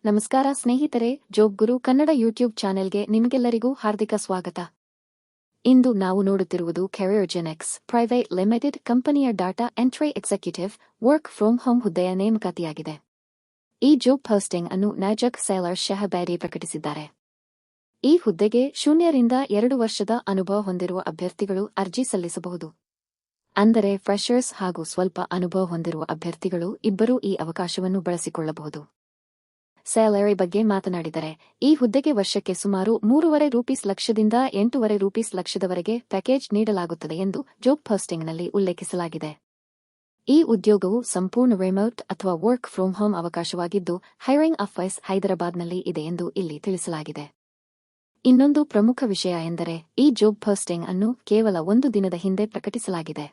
ನಮಸ್ಕಾರ ಸ್ನೇಹಿತರೆ, ಜಾಬ್ ಗುರು ಕನ್ನಡ ಯೂಟ್ಯೂಬ್ ಚಾನೆಲ್ಗೆ ನಿಮಗೆಲ್ಲರಿಗೂ ಹಾರ್ದಿಕ ಸ್ವಾಗತ. ಇಂದು ನಾವು ನೋಡುತ್ತಿರುವುದು ಕೆರಿಯರ್ಜೆನಿಕ್ಸ್ ಪ್ರೈವೇಟ್ ಲಿಮಿಟೆಡ್ ಕಂಪನಿಯ data entry executive work from home ಹುದ್ದೆಯ ನೇಮಕಾತಿಯಾಗಿದೆ. ಈ ಜಾಬ್ ಪೋಸ್ಟಿಂಗ್ ಅನ್ನು ನಾಜಕ್ ಸೇಲರ್ ಶಹಬ್ಯಾರಿ ಪ್ರಕಟಿಸಿದ್ದಾರೆ. ಈ ಹುದ್ದೆಗೆ 0 ರಿಂದ 2 ವರ್ಷದ ಅನುಭವ ಹೊಂದಿರುವ ಅಭ್ಯರ್ಥಿಗಳು ಅರ್ಜಿ ಸಲ್ಲಿಸಬಹುದು. ಅಂದರೆ ಫ್ರೆಷರ್ಸ್ ಹಾಗೂ ಸ್ವಲ್ಪ ಅನುಭವ ಹೊಂದಿರುವ ಅಭ್ಯರ್ಥಿಗಳು ಇಬ್ಬರೂ ಈ ಅವಕಾಶವನ್ನು ಬಳಸಿಕೊಳ್ಳಬಹುದು. ಸ್ಯಾಲರಿ ಬಗ್ಗೆ ಮಾತನಾಡಿದರೆ, ಈ ಹುದ್ದೆಗೆ ವರ್ಷಕ್ಕೆ ಸುಮಾರು ₹3.5 ಲಕ್ಷದಿಂದ ₹8.5 ಲಕ್ಷದವರೆಗೆ ಪ್ಯಾಕೇಜ್ ನೀಡಲಾಗುತ್ತದೆ ಎಂದು ಜಾಬ್ ಪೋಸ್ಟಿಂಗ್ನಲ್ಲಿ ಉಲ್ಲೇಖಿಸಲಾಗಿದೆ. ಈ ಉದ್ಯೋಗವು ಸಂಪೂರ್ಣ ರಿಮೋಟ್ ಅಥವಾ ವರ್ಕ್ ಫ್ರಮ್ ಹೋಮ್ ಅವಕಾಶವಾಗಿದ್ದು, ಹೈರಿಂಗ್ ಆಫೀಸ್ ಹೈದರಾಬಾದ್ನಲ್ಲಿ ಇದೆ ಎಂದು ಇಲ್ಲಿ ತಿಳಿಸಲಾಗಿದೆ. ಇನ್ನೊಂದು ಪ್ರಮುಖ ವಿಷಯ ಎಂದರೆ, ಈ ಜಾಬ್ ಪೋಸ್ಟಿಂಗ್ ಅನ್ನು ಕೇವಲ 1 ದಿನದ ಹಿಂದೆ ಪ್ರಕಟಿಸಲಾಗಿದೆ.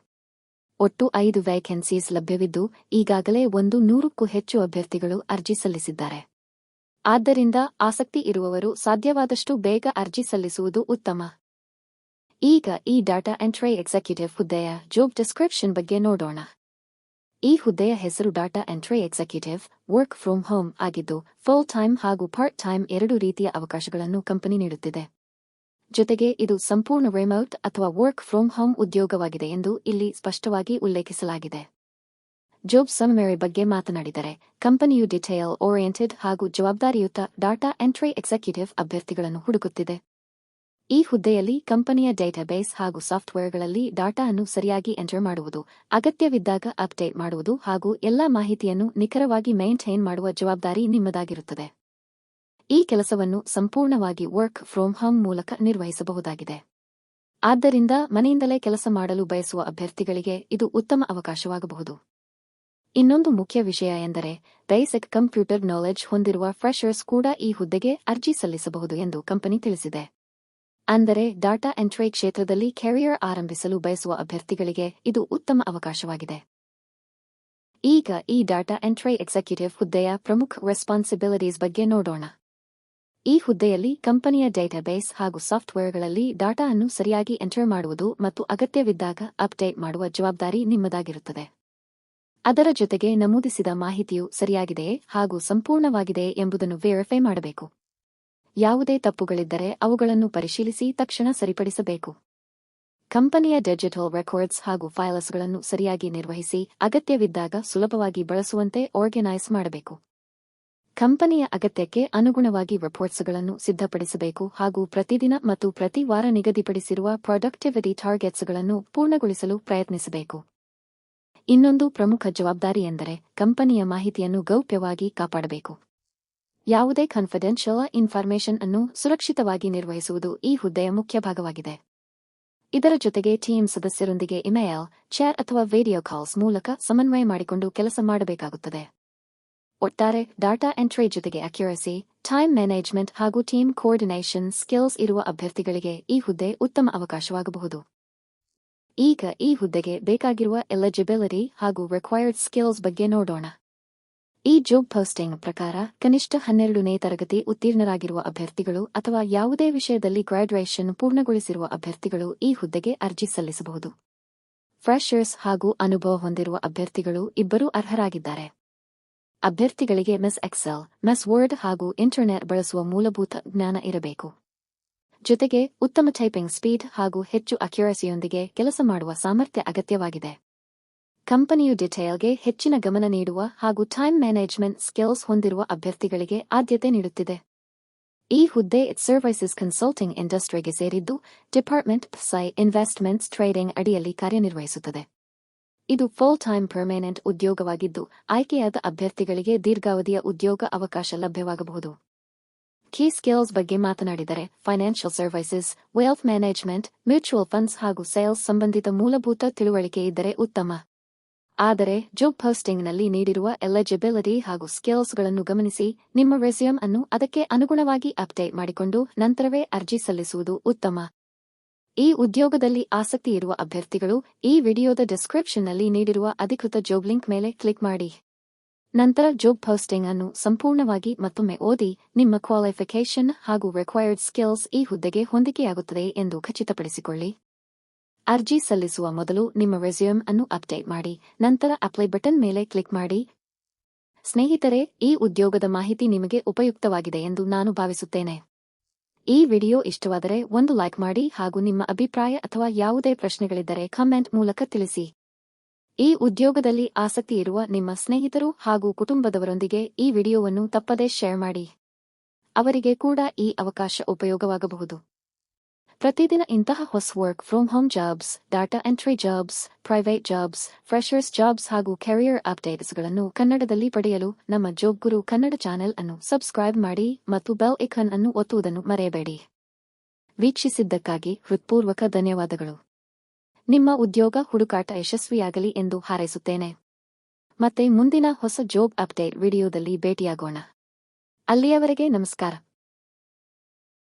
ಒಟ್ಟು 5 ವೇಕೆನ್ಸೀಸ್ ಲಭ್ಯವಿದ್ದು, ಈಗಾಗಲೇ 100ಕ್ಕೂ ಹೆಚ್ಚು ಅಭ್ಯರ್ಥಿಗಳು ಅರ್ಜಿ ಸಲ್ಲಿಸಿದ್ದಾರೆ. ಆದ್ದರಿಂದ ಆಸಕ್ತಿ ಇರುವವರು ಸಾಧ್ಯವಾದಷ್ಟು ಬೇಗ ಅರ್ಜಿ ಸಲ್ಲಿಸುವುದು ಉತ್ತಮ. ಈಗ ಈ ಡಾಟಾ ಎಂಟ್ರಿ ಎಕ್ಸಿಕ್ಯೂಟಿವ್ ಹುದ್ದೆಯ ಜಾಬ್ ಡಿಸ್ಕ್ರಿಪ್ಷನ್ ಬಗ್ಗೆ ನೋಡೋಣ. ಈ ಹುದ್ದೆಯ ಹೆಸರು data entry executive work from home ಆಗಿದ್ದು, ಫುಲ್ ಟೈಮ್ ಹಾಗೂ ಪಾರ್ಟ್ ಟೈಮ್ 2 ರೀತಿಯ ಅವಕಾಶಗಳನ್ನು ಕಂಪನಿ ನೀಡುತ್ತಿದೆ. ಜೊತೆಗೆ ಇದು ಸಂಪೂರ್ಣ ರಿಮೋಟ್ ಅಥವಾ ವರ್ಕ್ ಫ್ರಮ್ ಹೋಮ್ ಉದ್ಯೋಗವಾಗಿದೆ ಎಂದು ಇಲ್ಲಿ ಸ್ಪಷ್ಟವಾಗಿ ಉಲ್ಲೇಖಿಸಲಾಗಿದೆ. ಜಾಬ್ ಸಮ್ಮರಿ ಬಗ್ಗೆ ಮಾತನಾಡಿದರೆ, ಕಂಪನಿಯು ಡಿಟೇಲ್ ಓರಿಯೆಂಟೆಡ್ ಹಾಗೂ ಜವಾಬ್ದಾರಿಯುತ ಡಾಟಾ ಎಂಟ್ರಿ ಎಕ್ಸಿಕ್ಯೂಟಿವ್ ಅಭ್ಯರ್ಥಿಗಳನ್ನು ಹುಡುಕುತ್ತಿದೆ. ಈ ಹುದ್ದೆಯಲ್ಲಿ ಕಂಪನಿಯ ಡೇಟಾಬೇಸ್ ಹಾಗೂ ಸಾಫ್ಟ್ವೇರ್ಗಳಲ್ಲಿ ಡಾಟಾ ಅನ್ನು ಸರಿಯಾಗಿ ಎಂಟರ್ ಮಾಡುವುದು, ಅಗತ್ಯವಿದ್ದಾಗ ಅಪ್ಡೇಟ್ ಮಾಡುವುದು ಹಾಗೂ ಎಲ್ಲಾ ಮಾಹಿತಿಯನ್ನು ನಿಖರವಾಗಿ ಮೇಂಟೈನ್ ಮಾಡುವ ಜವಾಬ್ದಾರಿ ನಿಮ್ಮದಾಗಿರುತ್ತದೆ. ಈ ಕೆಲಸವನ್ನು ಸಂಪೂರ್ಣವಾಗಿ ವರ್ಕ್ ಫ್ರಮ್ ಹೋಮ್ ಮೂಲಕ ನಿರ್ವಹಿಸಬಹುದಾಗಿದೆ. ಆದ್ದರಿಂದ ಮನೆಯಿಂದಲೇ ಕೆಲಸ ಮಾಡಲು ಬಯಸುವ ಅಭ್ಯರ್ಥಿಗಳಿಗೆ ಇದು ಉತ್ತಮ ಅವಕಾಶವಾಗಬಹುದು. ಇನ್ನೊಂದು ಮುಖ್ಯ ವಿಷಯ ಎಂದರೆ, ಬೇಸಿಕ್ ಕಂಪ್ಯೂಟರ್ ನಾಲೆಡ್ಜ್ ಹೊಂದಿರುವ ಫ್ರೆಷರ್ಸ್ ಕೂಡ ಈ ಹುದ್ದೆಗೆ ಅರ್ಜಿ ಸಲ್ಲಿಸಬಹುದು ಎಂದು ಕಂಪನಿ ತಿಳಿಸಿದೆ. ಅಂದರೆ ಡಾಟಾ ಎಂಟ್ರಿ ಕ್ಷೇತ್ರದಲ್ಲಿ ಕೆರಿಯರ್ ಆರಂಭಿಸಲು ಬಯಸುವ ಅಭ್ಯರ್ಥಿಗಳಿಗೆ ಇದು ಉತ್ತಮ ಅವಕಾಶವಾಗಿದೆ. ಈಗ ಈ ಡಾಟಾ ಎಂಟ್ರಿ ಎಕ್ಸಿಕ್ಯೂಟಿವ್ ಹುದ್ದೆಯ ಪ್ರಮುಖ ರೆಸ್ಪಾನ್ಸಿಬಿಲಿಟೀಸ್ ಬಗ್ಗೆ ನೋಡೋಣ. ಈ ಹುದ್ದೆಯಲ್ಲಿ ಕಂಪನಿಯ ಡೇಟಾಬೇಸ್ ಹಾಗೂ ಸಾಫ್ಟ್ವೇರ್ಗಳಲ್ಲಿ ಡಾಟಾ ಅನ್ನು ಸರಿಯಾಗಿ ಎಂಟರ್ ಮಾಡುವುದು ಮತ್ತು ಅಗತ್ಯವಿದ್ದಾಗ ಅಪ್ಡೇಟ್ ಮಾಡುವ ಜವಾಬ್ದಾರಿ ನಿಮ್ಮದಾಗಿರುತ್ತದೆ. ಅದರ ಜೊತೆಗೆ ನಮೂದಿಸಿದ ಮಾಹಿತಿಯು ಸರಿಯಾಗಿದೆಯೇ ಹಾಗೂ ಸಂಪೂರ್ಣವಾಗಿದೆಯೇ ಎಂಬುದನ್ನು ವೆರಿಫೈ ಮಾಡಬೇಕು. ಯಾವುದೇ ತಪ್ಪುಗಳಿದ್ದರೆ ಅವುಗಳನ್ನು ಪರಿಶೀಲಿಸಿ ತಕ್ಷಣ ಸರಿಪಡಿಸಬೇಕು. ಕಂಪನಿಯ ಡಿಜಿಟಲ್ ರೆಕಾರ್ಡ್ಸ್ ಹಾಗೂ ಫೈಲ್ಸ್ಗಳನ್ನು ಸರಿಯಾಗಿ ನಿರ್ವಹಿಸಿ, ಅಗತ್ಯವಿದ್ದಾಗ ಸುಲಭವಾಗಿ ಬಳಸುವಂತೆ ಆರ್ಗನೈಸ್ ಮಾಡಬೇಕು. ಕಂಪನಿಯ ಅಗತ್ಯಕ್ಕೆ ಅನುಗುಣವಾಗಿ ರಿಪೋರ್ಟ್ಸ್ಗಳನ್ನು ಸಿದ್ಧಪಡಿಸಬೇಕು ಹಾಗೂ ಪ್ರತಿದಿನ ಮತ್ತು ಪ್ರತಿ ವಾರ ನಿಗದಿಪಡಿಸಿರುವ ಪ್ರೊಡಕ್ಟಿವಿಟಿ ಟಾರ್ಗೆಟ್ಸ್ಗಳನ್ನು ಪೂರ್ಣಗೊಳಿಸಲು ಪ್ರಯತ್ನಿಸಬೇಕು. ಇನ್ನೊಂದು ಪ್ರಮುಖ ಜವಾಬ್ದಾರಿ ಎಂದರೆ, ಕಂಪನಿಯ ಮಾಹಿತಿಯನ್ನು ಗೌಪ್ಯವಾಗಿ ಕಾಪಾಡಬೇಕು. ಯಾವುದೇ ಕಾನ್ಫಿಡೆನ್ಷಿಯಲ್ ಇನ್ಫಾರ್ಮೇಷನ್ ಅನ್ನು ಸುರಕ್ಷಿತವಾಗಿ ನಿರ್ವಹಿಸುವುದು ಈ ಹುದ್ದೆಯ ಮುಖ್ಯ ಭಾಗವಾಗಿದೆ. ಇದರ ಜೊತೆಗೆ ಟೀಮ್ ಸದಸ್ಯರೊಂದಿಗೆ ಇಮೇಲ್, ಚಾಟ್ ಅಥವಾ ವಿಡಿಯೋ ಕಾಲ್ಸ್ ಮೂಲಕ ಸಮನ್ವಯ ಮಾಡಿಕೊಂಡು ಕೆಲಸ ಮಾಡಬೇಕಾಗುತ್ತದೆ. ಒಟ್ಟಾರೆ ಡಾಟಾ ಎಂಟ್ರಿ ಜೊತೆಗೆ ಅಕ್ಯುರಸಿ, ಟೈಮ್ ಮ್ಯಾನೇಜ್ಮೆಂಟ್ ಹಾಗೂ ಟೀಮ್ ಕೋಆರ್ಡಿನೇಷನ್ ಸ್ಕಿಲ್ಸ್ ಇರುವ ಅಭ್ಯರ್ಥಿಗಳಿಗೆ ಈ ಹುದ್ದೆ ಉತ್ತಮ ಅವಕಾಶವಾಗಬಹುದು. ಈಗ ಈ ಹುದ್ದೆಗೆ ಬೇಕಾಗಿರುವ ಎಲಿಜಿಬಿಲಿಟಿ ಹಾಗೂ ರಿಕ್ವೈರ್ಡ್ ಸ್ಕಿಲ್ಸ್ ಬಗ್ಗೆ ನೋಡೋಣ. ಈ ಜಾಬ್ ಪೋಸ್ಟಿಂಗ್ ಪ್ರಕಾರ ಕನಿಷ್ಠ 12ನೇ ತರಗತಿ ಉತ್ತೀರ್ಣರಾಗಿರುವ ಅಭ್ಯರ್ಥಿಗಳು ಅಥವಾ ಯಾವುದೇ ವಿಷಯದಲ್ಲಿ ಗ್ರಾಡ್ಯುಯೇಷನ್ ಪೂರ್ಣಗೊಳಿಸಿರುವ ಅಭ್ಯರ್ಥಿಗಳು ಈ ಹುದ್ದೆಗೆ ಅರ್ಜಿ ಸಲ್ಲಿಸಬಹುದು. ಫ್ರೆಷರ್ಸ್ ಹಾಗೂ ಅನುಭವ ಹೊಂದಿರುವ ಅಭ್ಯರ್ಥಿಗಳು ಇಬ್ಬರೂ ಅರ್ಹರಾಗಿದ್ದಾರೆ. ಅಭ್ಯರ್ಥಿಗಳಿಗೆ MS ಎಕ್ಸೆಲ್, MS ವರ್ಡ್ ಹಾಗೂ ಇಂಟರ್ನೆಟ್ ಬಳಸುವ ಮೂಲಭೂತ ಜ್ಞಾನ ಇರಬೇಕು. ಜೊತೆಗೆ ಉತ್ತಮ ಟೈಪಿಂಗ್ ಸ್ಪೀಡ್ ಹಾಗೂ ಹೆಚ್ಚು ಅಕ್ಯುರಸಿಯೊಂದಿಗೆ ಕೆಲಸ ಮಾಡುವ ಸಾಮರ್ಥ್ಯ ಅಗತ್ಯವಾಗಿದೆ. ಕಂಪನಿಯು ಡಿಟೇಲ್ಗೆ ಹೆಚ್ಚಿನ ಗಮನ ನೀಡುವ ಹಾಗೂ ಟೈಮ್ ಮ್ಯಾನೇಜ್ಮೆಂಟ್ ಸ್ಕಿಲ್ಸ್ ಹೊಂದಿರುವ ಅಭ್ಯರ್ಥಿಗಳಿಗೆ ಆದ್ಯತೆ ನೀಡುತ್ತಿದೆ. ಈ ಹುದ್ದೆ ಸರ್ವಿಸಸ್ ಕನ್ಸಲ್ಟಿಂಗ್ ಇಂಡಸ್ಟ್ರಿಗೆ ಸೇರಿದ್ದು, ಡಿಪಾರ್ಟ್ಮೆಂಟ್ PSI ಇನ್ವೆಸ್ಟ್ಮೆಂಟ್ಸ್ ಟ್ರೇಡಿಂಗ್ ಅಡಿಯಲ್ಲಿ ಕಾರ್ಯನಿರ್ವಹಿಸುತ್ತದೆ. ಇದು ಫುಲ್ ಟೈಮ್ ಪರ್ಮನೆಂಟ್ ಉದ್ಯೋಗವಾಗಿದ್ದು, ಆಯ್ಕೆಯಾದ ಅಭ್ಯರ್ಥಿಗಳಿಗೆ ದೀರ್ಘಾವಧಿಯ ಉದ್ಯೋಗ ಅವಕಾಶ ಲಭ್ಯವಾಗಬಹುದು. ಕೀ ಸ್ಕಿಲ್ಸ್ ಬಗ್ಗೆ ಮಾತನಾಡಿದರೆ, financial services, wealth management, mutual funds ಹಾಗೂ ಸೇಲ್ಸ್ ಸಂಬಂಧಿತ ಮೂಲಭೂತ ತಿಳುವಳಿಕೆ ಇದ್ದರೆ ಉತ್ತಮ. ಆದರೆ ಜಾಬ್ ಪೋಸ್ಟಿಂಗ್ನಲ್ಲಿ ನೀಡಿರುವ ಎಲಿಜಿಬಿಲಿಟಿ ಹಾಗೂ ಸ್ಕಿಲ್ಸ್ಗಳನ್ನು ಗಮನಿಸಿ, ನಿಮ್ಮ ರೆಸ್ಯೂಮ್ ಅನ್ನು ಅದಕ್ಕೆ ಅನುಗುಣವಾಗಿ ಅಪ್ಡೇಟ್ ಮಾಡಿಕೊಂಡು ನಂತರವೇ ಅರ್ಜಿ ಸಲ್ಲಿಸುವುದು ಉತ್ತಮ. ಈ ಉದ್ಯೋಗದಲ್ಲಿ ಆಸಕ್ತಿ ಇರುವ ಅಭ್ಯರ್ಥಿಗಳು ಈ ವಿಡಿಯೋದ ಡಿಸ್ಕ್ರಿಪ್ಷನ್ನಲ್ಲಿ ನೀಡಿರುವ ಅಧಿಕೃತ ಜಾಬ್ ಲಿಂಕ್ ಮೇಲೆ ಕ್ಲಿಕ್ ಮಾಡಿ. ನಂತರ ಜಾಬ್ ಪೋಸ್ಟಿಂಗ್ ಅನ್ನು ಸಂಪೂರ್ಣವಾಗಿ ಮತ್ತೊಮ್ಮೆ ಓದಿ, ನಿಮ್ಮ ಕ್ವಾಲಿಫಿಕೇಷನ್ ಹಾಗೂ ರಿಕ್ವೈರ್ಡ್ ಸ್ಕಿಲ್ಸ್ ಈ ಹುದ್ದೆಗೆ ಹೊಂದಿಕೆಯಾಗುತ್ತದೆ ಎಂದು ಖಚಿತಪಡಿಸಿಕೊಳ್ಳಿ. ಅರ್ಜಿ ಸಲ್ಲಿಸುವ ಮೊದಲು ನಿಮ್ಮ ರೆಸ್ಯೂಮ್ ಅನ್ನು ಅಪ್ಡೇಟ್ ಮಾಡಿ, ನಂತರ ಅಪ್ಲೈ ಬಟನ್ ಮೇಲೆ ಕ್ಲಿಕ್ ಮಾಡಿ. ಸ್ನೇಹಿತರೆ, ಈ ಉದ್ಯೋಗದ ಮಾಹಿತಿ ನಿಮಗೆ ಉಪಯುಕ್ತವಾಗಿದೆ ಎಂದು ನಾನು ಭಾವಿಸುತ್ತೇನೆ. ಈ ವಿಡಿಯೋ ಇಷ್ಟವಾದರೆ ಒಂದು ಲೈಕ್ ಮಾಡಿ ಹಾಗೂ ನಿಮ್ಮ ಅಭಿಪ್ರಾಯ ಅಥವಾ ಯಾವುದೇ ಪ್ರಶ್ನೆಗಳಿದ್ದರೆ ಕಮೆಂಟ್ ಮೂಲಕ ತಿಳಿಸಿ. ಈ ಉದ್ಯೋಗದಲ್ಲಿ ಆಸಕ್ತಿ ಇರುವ ನಿಮ್ಮ ಸ್ನೇಹಿತರು ಹಾಗೂ ಕುಟುಂಬದವರೊಂದಿಗೆ ಈ ವಿಡಿಯೋವನ್ನು ತಪ್ಪದೇ ಶೇರ್ ಮಾಡಿ. ಅವರಿಗೆ ಕೂಡ ಈ ಅವಕಾಶ ಉಪಯೋಗವಾಗಬಹುದು. ಪ್ರತಿದಿನ ಇಂತಹ ಹೊಸ work from home jobs, data entry jobs, private jobs, freshers jobs ಹಾಗೂ ಕೆರಿಯರ್ ಅಪ್ಡೇಟ್ಸ್ಗಳನ್ನು ಕನ್ನಡದಲ್ಲಿ ಪಡೆಯಲು ನಮ್ಮ ಜಾಬ್ ಗುರು ಕನ್ನಡ ಚಾನೆಲ್ ಅನ್ನು ಸಬ್ಸ್ಕ್ರೈಬ್ ಮಾಡಿ ಮತ್ತು ಬೆಲ್ ಐಕಾನ್ ಅನ್ನು ಒತ್ತುವುದನ್ನು ಮರೆಯಬೇಡಿ. ವೀಕ್ಷಿಸಿದ್ದಕ್ಕಾಗಿ ಹೃತ್ಪೂರ್ವಕ ಧನ್ಯವಾದಗಳು. ನಿಮ್ಮ ಉದ್ಯೋಗ ಹುಡುಕಾಟ ಯಶಸ್ವಿಯಾಗಲಿ ಎಂದು ಹಾರೈಸುತ್ತೇನೆ. ಮತ್ತೆ ಮುಂದಿನ ಹೊಸ ಜಾಬ್ ಅಪ್ಡೇಟ್ ವಿಡಿಯೋದಲ್ಲಿ ಭೇಟಿಯಾಗೋಣ. ಅಲ್ಲಿಯವರೆಗೆ ನಮಸ್ಕಾರ.